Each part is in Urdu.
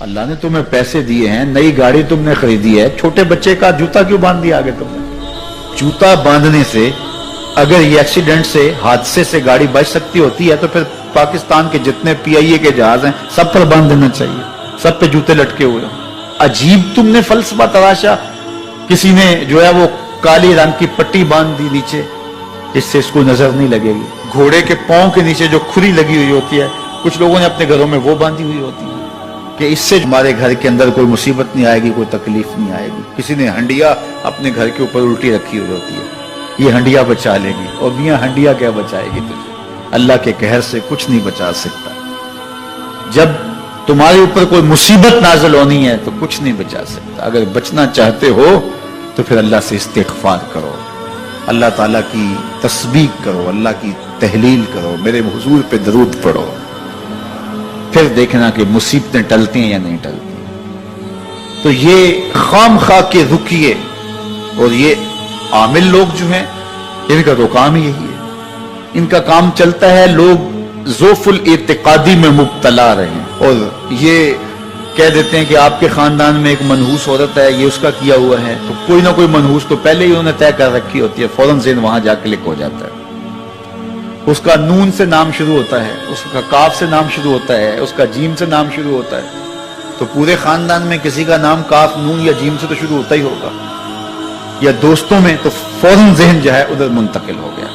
اللہ نے تمہیں پیسے دیے ہیں, نئی گاڑی تم نے خریدی ہے, چھوٹے بچے کا جوتا کیوں باندھ دیا آگے تم نے؟ جوتا باندھنے سے اگر یہ ایکسیڈنٹ سے, حادثے سے گاڑی بچ سکتی ہوتی ہے تو پھر پاکستان کے جتنے پی آئی اے کے جہاز ہیں سب پر باندھ دینا چاہیے, سب پہ جوتے لٹکے ہوئے ہوں. عجیب تم نے فلسفہ تراشا. کسی نے جو ہے وہ کالی رنگ کی پٹی باندھ دی نیچے, اس سے اس کو نظر نہیں لگے گی. گھوڑے کے پاؤں کے نیچے جو کھری لگی ہوئی ہوتی ہے, کچھ لوگوں نے اپنے گھروں میں وہ باندھی ہوئی ہوتی ہے کہ اس سے ہمارے گھر کے اندر کوئی مصیبت نہیں آئے گی, کوئی تکلیف نہیں آئے گی. کسی نے ہنڈیا اپنے گھر کے اوپر الٹی رکھی ہوئی ہوتی ہے, یہ ہنڈیا بچا لے گی. اور میاں ہنڈیا کیا بچائے گی تجھے؟ اللہ کے قہر سے کچھ نہیں بچا سکتا. جب تمہارے اوپر کوئی مصیبت نازل ہونی ہے تو کچھ نہیں بچا سکتا. اگر بچنا چاہتے ہو تو پھر اللہ سے استغفار کرو, اللہ تعالیٰ کی تسبیح کرو, اللہ کی تحلیل کرو, میرے حضور پہ درود پڑھو, پھر دیکھنا کہ مصیبتیں ٹلتی ہیں یا نہیں ٹلتی. تو یہ خام خواہ کے رکیے اور یہ عامل لوگ جو ہیں ان کا تو کام ہی یہی ہے. ان کا کام چلتا ہے لوگ ذوف الاعتقادی میں مبتلا رہے ہیں, اور یہ کہہ دیتے ہیں کہ آپ کے خاندان میں ایک منحوس عورت ہے, یہ اس کا کیا ہوا ہے, تو کوئی نہ کوئی منحوس تو پہلے ہی انہوں نے طے کر رکھی ہوتی ہے, فوراً ذہن وہاں جا کے لکھ ہو جاتا ہے. اس کا نون سے نام شروع ہوتا ہے, اس کا کاف سے نام شروع ہوتا ہے, اس کا جیم سے نام شروع ہوتا ہے, تو پورے خاندان میں کسی کا نام کاف, نون یا جیم سے تو شروع ہوتا ہی ہوگا, یا دوستوں میں, تو فوراً ذہن جو ہے ادھر منتقل ہو گیا.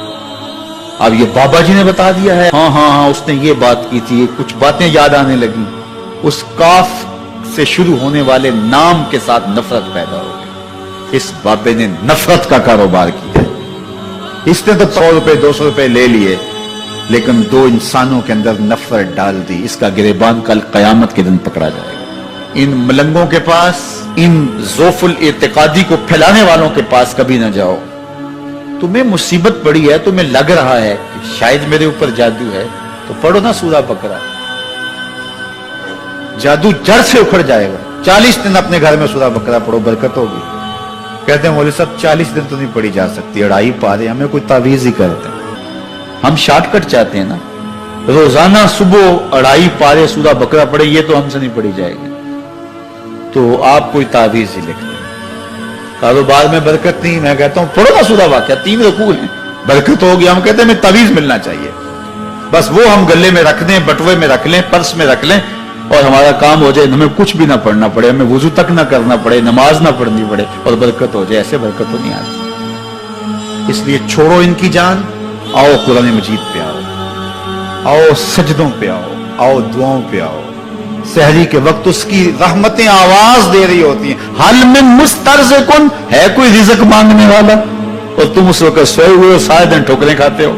اب یہ بابا جی نے بتا دیا ہے, ہاں ہاں ہاں اس نے یہ بات کی تھی, کچھ باتیں یاد آنے لگی. اس کاف سے شروع ہونے والے نام کے ساتھ نفرت پیدا ہو گئی. اس بابے نے نفرت کا کاروبار کیا. اس نے تو 100 روپے 200 روپے لے لیے, لیکن 2 انسانوں کے اندر نفرت ڈال دی. اس کا گریبان کل قیامت کے دن پکڑا جائے گا. ان ملنگوں کے پاس, ان ذوف الاعتقادی کو پھیلانے والوں کے پاس کبھی نہ جاؤ. تمہیں مصیبت پڑی ہے, تمہیں لگ رہا ہے کہ شاید میرے اوپر جادو ہے, تو پڑھو نا سورہ بقرہ, جادو جڑ سے اکھڑ جائے گا. 40 دن اپنے گھر میں سورہ بقرہ پڑھو, برکت ہوگی. کہتے ہیں مولوی صاحب 40 دن تو نہیں پڑھی جا سکتی, 2.5 پارے, ہمیں کوئی تعویذ ہی کرتے ہیں. ہم شارٹ کٹ چاہتے ہیں نا, روزانہ صبح 2.5 پارے سورہ بقرہ پڑھے, یہ تو ہم سے نہیں پڑھی جائے گی. تو آپ کوئی تعویذ ہی لکھ دیں. کاروبار میں برکت نہیں, میں کہتا ہوں پڑھو نا سورہ واقعہ, 3 رکوع ہیں, برکت ہوگی. ہم کہتے ہیں ہمیں تعویذ ملنا چاہیے, بس وہ ہم گلے میں رکھ دیں, بٹوے میں رکھ لیں, پرس میں رکھ لیں, اور ہمارا کام ہو جائے, ہمیں کچھ بھی نہ پڑھنا پڑے, ہمیں وضو تک نہ کرنا پڑے, نماز نہ پڑھنی پڑے, اور برکت ہو جائے. ایسے برکت تو نہیں آتی. اس لیے چھوڑو ان کی جان, آؤ قرآن مجید پہ آؤ, آؤ سجدوں پہ آؤ, آؤ دعاؤں پہ آؤ. سحری کے وقت اس کی رحمتیں آواز دے رہی ہوتی ہیں, حل من مسترزقن, ہے کوئی رزق مانگنے والا, اور تم اس وقت سوئے ہوئے ہو, سارے دن ٹھوکریں کھاتے ہو.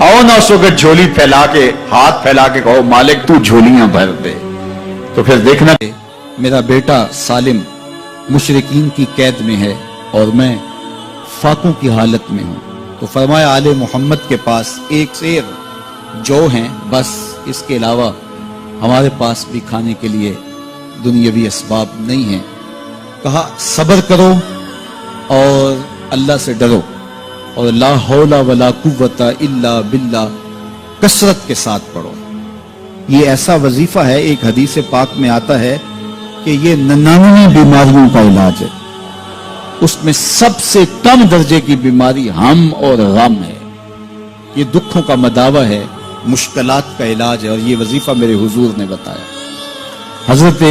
آؤ نا اس وقت جھولی پھیلا کے, ہاتھ پھیلا کے کہو مالک تو جھولیاں بھر دے. تو پھر دیکھنا, میرا بیٹا سالم مشرکین کی قید میں ہے اور میں فاقوں کی حالت میں ہوں. تو فرمایا آل محمد کے پاس ایک سیر جو ہیں, بس اس کے علاوہ ہمارے پاس بھی کھانے کے لیے دنیاوی اسباب نہیں ہیں. کہا صبر کرو اور اللہ سے ڈرو, اور لا حول ولا قوت الا باللہ کثرت کے ساتھ پڑھو. یہ ایسا وظیفہ ہے, ایک حدیث پاک میں آتا ہے کہ یہ 99 بیماریوں کا علاج ہے. اس میں سب سے کم درجے کی بیماری ہم اور غم ہے. یہ دکھوں کا مداوع ہے, مشکلات کا علاج ہے, اور یہ وظیفہ میرے حضور نے بتایا. حضرت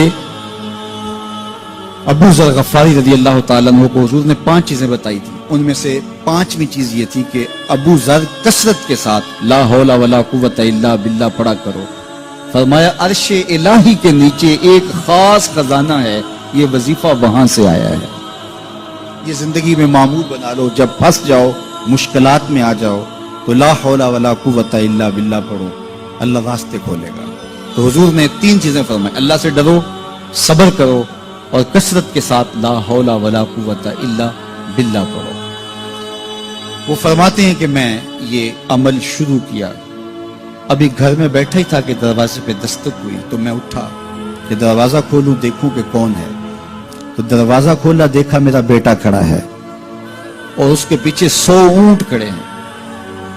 ابو ذر غفاری رضی اللہ تعالیٰ عنہ کو حضور نے 5 چیزیں بتائی تھی. ان میں سے 5ویں چیز یہ تھی کہ ابو ذر کثرت کے ساتھ لا حول ولا قوت الا باللہ پڑھا کرو. فرمایا عرش الہی کے نیچے ایک خاص خزانہ ہے, یہ وظیفہ وہاں سے آیا ہے. یہ زندگی میں معمول بنا لو, جب پھنس جاؤ, مشکلات میں آ جاؤ, تو لا حول ولا قوت الا باللہ پڑھو, اللہ راستے کھولے گا. تو حضور نے 3 چیزیں فرمائی, اللہ سے ڈرو, صبر کرو, اور کثرت کے ساتھ لا حول ولا قوت الا باللہ پڑھو. وہ فرماتے ہیں کہ میں یہ عمل شروع کیا, ابھی گھر میں بیٹھا ہی تھا کہ دروازے پہ دستک ہوئی, تو میں اٹھا کہ دروازہ کھولوں دیکھوں کہ کون ہے. تو دروازہ کھولا, دیکھا میرا بیٹا کھڑا ہے اور اس کے پیچھے 100 اونٹ کھڑے ہیں.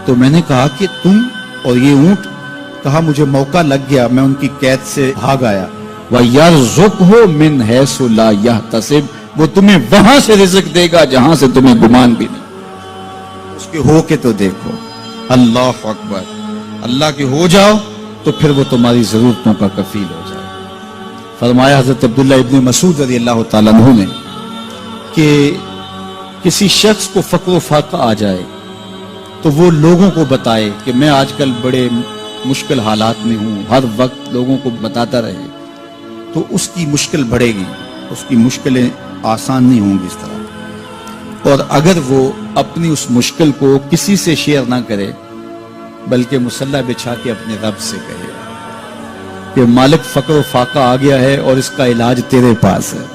تو میں نے کہا کہ تم اور یہ اونٹ؟ کہا مجھے موقع لگ گیا, میں ان کی قید سے بھاگ آیا. وَيَرْزُقْهُ مِنْ حَيْثُ لَا يَحْتَسِبُ، وہ تمہیں وہاں سے رزق دے گا جہاں سے تمہیں گمان بھی نہیں۔ اس کے ہو کے تو دیکھو، اللہ اکبر، اللہ کے ہو جاؤ تو پھر وہ تمہاری ضرورتوں کا کفیل ہو جائے۔ فرمایا حضرت عبداللہ ابن مسعود رضی اللہ تعالیٰ عنہ نے کہ کسی شخص کو فقر و فاقہ آ جائے تو وہ لوگوں کو بتائے کہ میں آج کل بڑے مشکل حالات میں ہوں، ہر وقت لوگوں کو بتاتا رہے تو اس کی مشکل بڑھے گی، اس کی مشکلیں آسان نہیں ہوں گی اس طرح۔ اور اگر وہ اپنی اس مشکل کو کسی سے شیئر نہ کرے بلکہ مصلی بچھا کے اپنے رب سے کہے کہ مالک فقر و فاقہ آ گیا ہے اور اس کا علاج تیرے پاس ہے،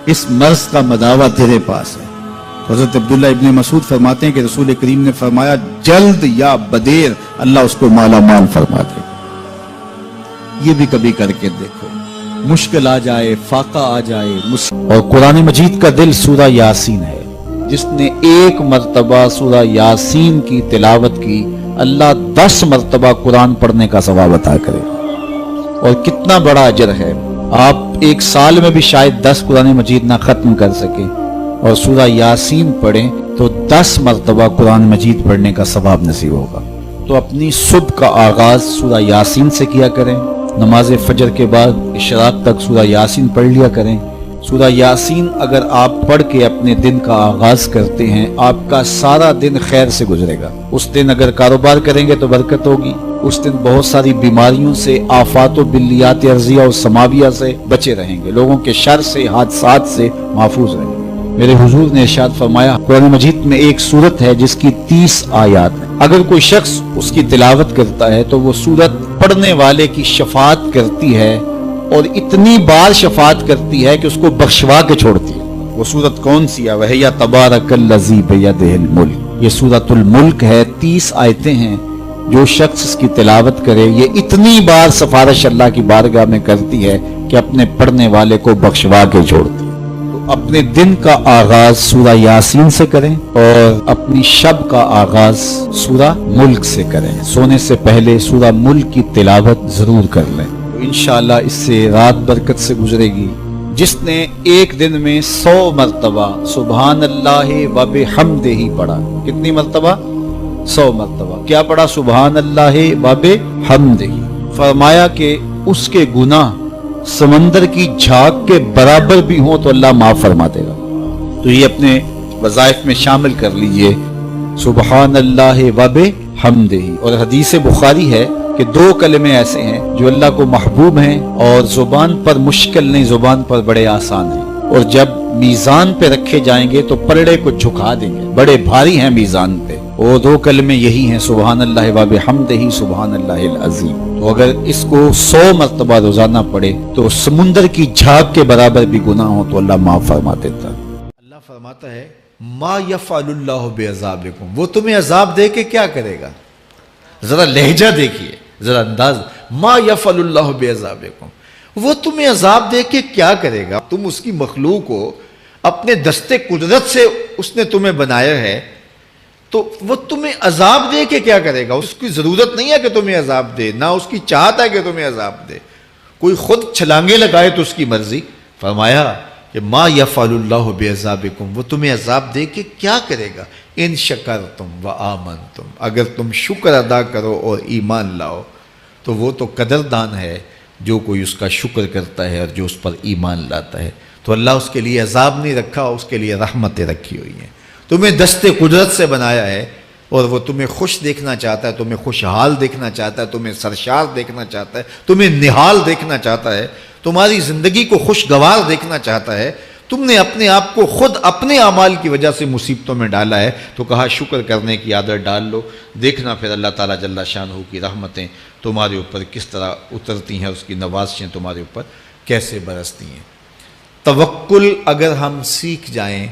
اس مرض کا مداوع تیرے پاس ہے۔ حضرت عبداللہ ابن مسعود فرماتے ہیں کہ رسول کریم نے فرمایا جلد یا بدیر اللہ اس کو مالا مال فرما دے۔ یہ بھی کبھی کر کے دیکھو، مشکل آ جائے، فاقہ آ جائے۔ اور قرآن مجید کا دل سورہ یاسین ہے، جس نے ایک مرتبہ سورہ یاسین کی تلاوت کی اللہ 10 مرتبہ قرآن پڑھنے کا ثواب عطا کرے۔ اور کتنا بڑا اجر ہے، آپ ایک سال میں بھی شاید 10 قرآن مجید نہ ختم کر سکیں اور سورہ یاسین پڑھیں تو 10 مرتبہ قرآن مجید پڑھنے کا ثواب نصیب ہوگا۔ تو اپنی صبح کا آغاز سورہ یاسین سے کیا کریں، نماز فجر کے بعد اشراق تک سورہ یاسین پڑھ لیا کریں۔ سورہ یاسین اگر آپ پڑھ کے اپنے دن کا آغاز کرتے ہیں آپ کا سارا دن خیر سے گزرے گا۔ اس دن اگر کاروبار کریں گے تو برکت ہوگی، اس دن بہت ساری بیماریوں سے، آفات و بلیات ارضیہ اور سماویہ سے بچے رہیں گے، لوگوں کے شر سے، حادثات سے محفوظ رہیں گے۔ میرے حضور نے ارشاد فرمایا قرآن مجید میں ایک سورت ہے جس کی 30 آیات ہیں، اگر کوئی شخص اس کی تلاوت کرتا ہے تو وہ سورت پڑھنے والے کی شفاعت کرتی ہے اور اتنی بار شفاعت کرتی ہے کہ اس کو بخشوا کے چھوڑتی ہے۔ وہ سورت کون سی ہے؟ وَهِيَ تَبَارَكَ الَّذِي بِيَدِهِ الْمُلْكُ، یہ سورۃ الملک ہے، 30 آیتیں ہیں۔ جو شخص اس کی تلاوت کرے یہ اتنی بار سفارش اللہ کی بارگاہ میں کرتی ہے کہ اپنے پڑھنے والے کو بخشوا کے چھوڑتی ہے۔ تو اپنے دن کا آغاز سورہ یاسین سے کریں اور اپنی شب کا آغاز سورہ ملک سے کریں۔ سونے سے پہلے سورہ ملک کی تلاوت ضرور کر لیں، انشاءاللہ اس سے رات برکت سے گزرے گی۔ جس نے ایک دن میں 100 مرتبہ سبحان اللہ و بحمدہ پڑھا، کتنی مرتبہ؟ 100 مرتبہ کیا پڑھا؟ سبحان اللہ و بحمدہ، فرمایا کہ اس کے گناہ سمندر کی جھاگ کے برابر بھی ہوں تو اللہ معاف فرما دے گا۔ تو یہ اپنے وظائف میں شامل کر لیجئے، سبحان اللہ و بحمدہ۔ اور حدیث بخاری ہے کہ 2 کلمے ایسے ہیں جو اللہ کو محبوب ہیں اور زبان پر مشکل نہیں، زبان پر بڑے آسان ہیں، اور جب میزان پہ رکھے جائیں گے تو پلڑے کو جھکا دیں گے، بڑے بھاری ہیں میزان پہ۔ وہ 2 کلمے یہی ہیں، سبحان اللہ و بحمدہ، سبحان اللہ العظیم۔ تو اگر اس کو 100 مرتبہ روزانہ پڑھے تو سمندر کی جھاگ کے برابر بھی گناہ ہو تو اللہ معاف فرما دیتا ہے۔ اللہ فرماتا ہے ما یفعل اللہ بعذابکم، وہ تمہیں عذاب دے کے کیا کرے گا؟ ذرا لہجہ دیکھیے، ذرا انداز، ما یفعل اللہ بعذابکم، وہ تمہیں عذاب دے کے کیا کرے گا؟ تم اس کی مخلوق ہو، اپنے دستے قدرت سے اس نے تمہیں بنایا ہے، تو وہ تمہیں عذاب دے کے کیا کرے گا؟ اس کی ضرورت نہیں ہے کہ تمہیں عذاب دے، نہ اس کی چاہت ہے کہ تمہیں عذاب دے، کوئی خود چھلانگے لگائے تو اس کی مرضی۔ فرمایا کہ ما یفعل اللہ بعذابکم، وہ تمہیں عذاب دے کے کیا کرے گا؟ ان شکرتم وآمنتم، اگر تم شکر ادا کرو اور ایمان لاؤ تو وہ تو قدردان ہے جو کوئی اس کا شکر کرتا ہے اور جو اس پر ایمان لاتا ہے۔ تو اللہ اس کے لیے عذاب نہیں رکھا، اس کے لیے رحمتیں رکھی ہوئی ہیں۔ تمہیں دستے قدرت سے بنایا ہے اور وہ تمہیں خوش دیکھنا چاہتا ہے، تمہیں خوشحال دیکھنا چاہتا ہے، تمہیں سرشار دیکھنا چاہتا ہے، تمہیں نہال دیکھنا چاہتا ہے، تمہاری زندگی کو خوشگوار دیکھنا چاہتا ہے۔ تم نے اپنے آپ کو خود اپنے اعمال کی وجہ سے مصیبتوں میں ڈالا ہے، تو کہا شکر کرنے کی عادت ڈال لو، دیکھنا پھر اللہ تعالیٰ جل شانہ کی رحمتیں تمہارے اوپر کس طرح اترتی ہیں، اس کی نوازشیں تمہارے اوپر کیسے برستی ہیں۔ توکل اگر ہم سیکھ جائیں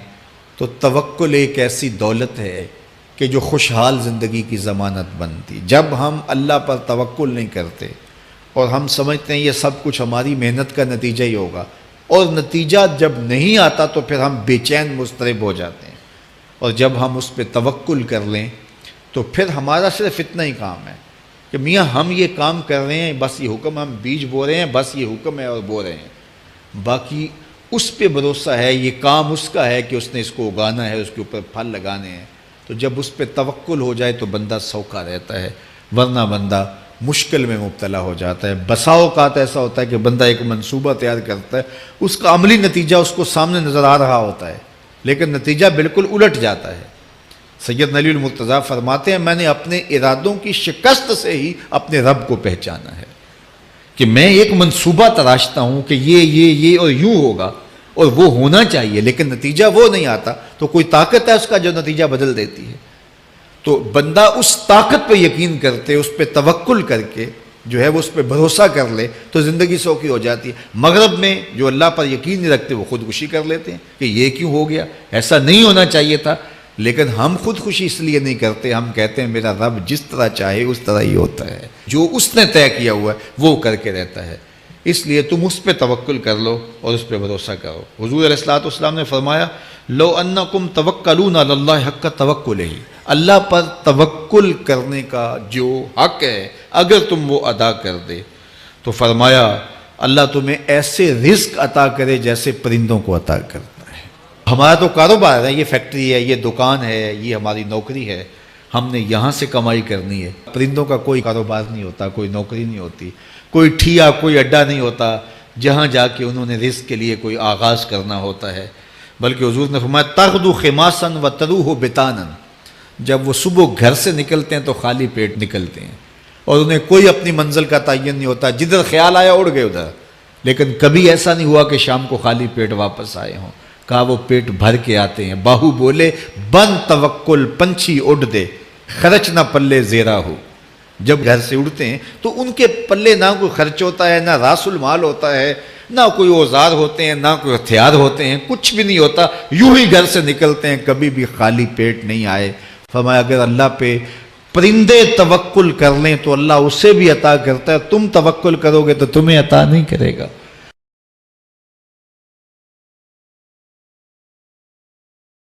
تو توکل ایک ایسی دولت ہے کہ جو خوشحال زندگی کی ضمانت بنتی۔ جب ہم اللہ پر توکل نہیں کرتے اور ہم سمجھتے ہیں یہ سب کچھ ہماری محنت کا نتیجہ ہی ہوگا، اور نتیجہ جب نہیں آتا تو پھر ہم بے چین مضطرب ہو جاتے ہیں، اور جب ہم اس پہ توکل کر لیں تو پھر ہمارا صرف اتنا ہی کام ہے کہ میاں ہم یہ کام کر رہے ہیں، بس یہ حکم، ہم بیج بو رہے ہیں، بس یہ حکم ہے اور بو رہے ہیں، باقی اس پہ بھروسہ ہے، یہ کام اس کا ہے کہ اس نے اس کو اگانا ہے، اس کے اوپر پھل لگانے ہیں۔ تو جب اس پہ توکل ہو جائے تو بندہ سوکھا رہتا ہے، ورنہ بندہ مشکل میں مبتلا ہو جاتا ہے۔ بسا اوقات ایسا ہوتا ہے کہ بندہ ایک منصوبہ تیار کرتا ہے، اس کا عملی نتیجہ اس کو سامنے نظر آ رہا ہوتا ہے، لیکن نتیجہ بالکل الٹ جاتا ہے۔ سید علی المرتضیٰ فرماتے ہیں، میں نے اپنے ارادوں کی شکست سے ہی اپنے رب کو پہچانا ہے، کہ میں ایک منصوبہ تراشتا ہوں کہ یہ اور یوں ہوگا اور وہ ہونا چاہیے، لیکن نتیجہ وہ نہیں آتا، تو کوئی طاقت ہے اس کا جو نتیجہ بدل دیتی ہے۔ تو بندہ اس طاقت پہ یقین کرتے، اس پہ توکل کر کے جو ہے وہ اس پہ بھروسہ کر لے تو زندگی سوکھی ہو جاتی ہے۔ مغرب میں جو اللہ پر یقین نہیں رکھتے وہ خودکشی کر لیتے ہیں کہ یہ کیوں ہو گیا، ایسا نہیں ہونا چاہیے تھا، لیکن ہم خودکشی اس لیے نہیں کرتے، ہم کہتے ہیں میرا رب جس طرح چاہے اس طرح ہی ہوتا ہے، جو اس نے طے کیا ہوا ہے وہ کر کے رہتا ہے، اس لیے تم اس پہ توکل کر لو اور اس پہ بھروسہ کرو۔ حضور علیہ الصلوۃ والسلام نے فرمایا، لو انکم توکلون علی اللہ حق توکلہ، اللہ پر توکل کرنے کا جو حق ہے اگر تم وہ ادا کر دے تو فرمایا اللہ تمہیں ایسے رزق عطا کرے جیسے پرندوں کو عطا کرتا ہے۔ ہمارا تو کاروبار ہے، یہ فیکٹری ہے، یہ دکان ہے، یہ ہماری نوکری ہے، ہم نے یہاں سے کمائی کرنی ہے۔ پرندوں کا کوئی کاروبار نہیں ہوتا، کوئی نوکری نہیں ہوتی، کوئی ٹھیا، کوئی اڈا نہیں ہوتا جہاں جا کے انہوں نے رزق کے لیے کوئی آغاز کرنا ہوتا ہے، بلکہ حضور نے فرمایا تغدو خماسا وتروح بطانا، جب وہ صبح گھر سے نکلتے ہیں تو خالی پیٹ نکلتے ہیں اور انہیں کوئی اپنی منزل کا تعین نہیں ہوتا، جدھر خیال آیا اڑ گئے ادھر، لیکن کبھی ایسا نہیں ہوا کہ شام کو خالی پیٹ واپس آئے ہوں، کہا وہ پیٹ بھر کے آتے ہیں۔ باہو بولے بن توکل پنچھی اڑ دے، خرچ نہ پلے زیرا ہو، جب گھر سے اڑتے ہیں تو ان کے پلے نہ کوئی خرچ ہوتا ہے، نہ راس المال ہوتا ہے، نہ کوئی اوزار ہوتے ہیں، نہ کوئی ہتھیار ہوتے ہیں، کچھ بھی نہیں ہوتا، یوں ہی گھر سے نکلتے ہیں، کبھی بھی خالی پیٹ نہیں آئے۔ فرمایا اگر اللہ پہ پرندے توکل کر لیں تو اللہ اسے بھی عطا کرتا ہے، تم توکل کرو گے تو تمہیں عطا نہیں کرے گا۔